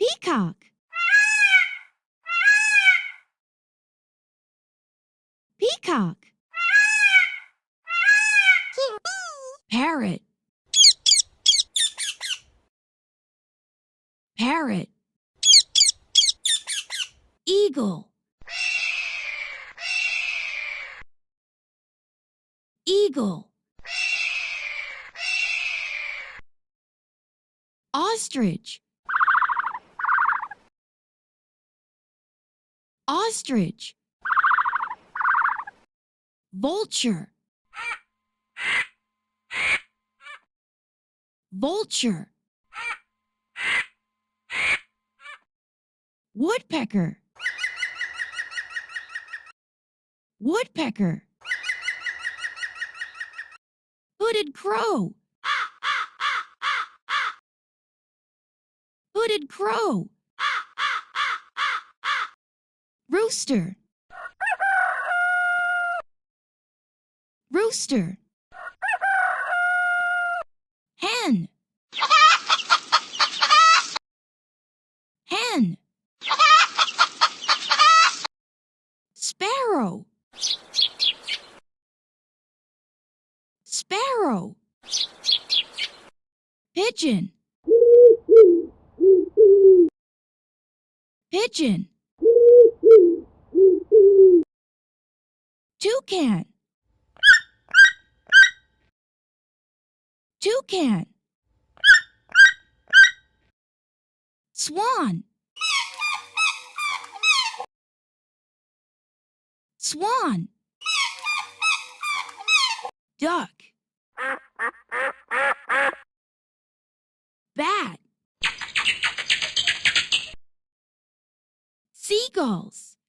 Peacock. Peacock. Parrot. Parrot. Eagle. Eagle. Ostrich. Ostrich. Vulture. Vulture. Woodpecker. Woodpecker. Hooded crow. Hooded crow. Rooster. Rooster. Hen. Hen. Sparrow. Sparrow. Pigeon. Pigeon. Toucan. Toucan. Swan. Swan. Duck. Bat. Seagulls.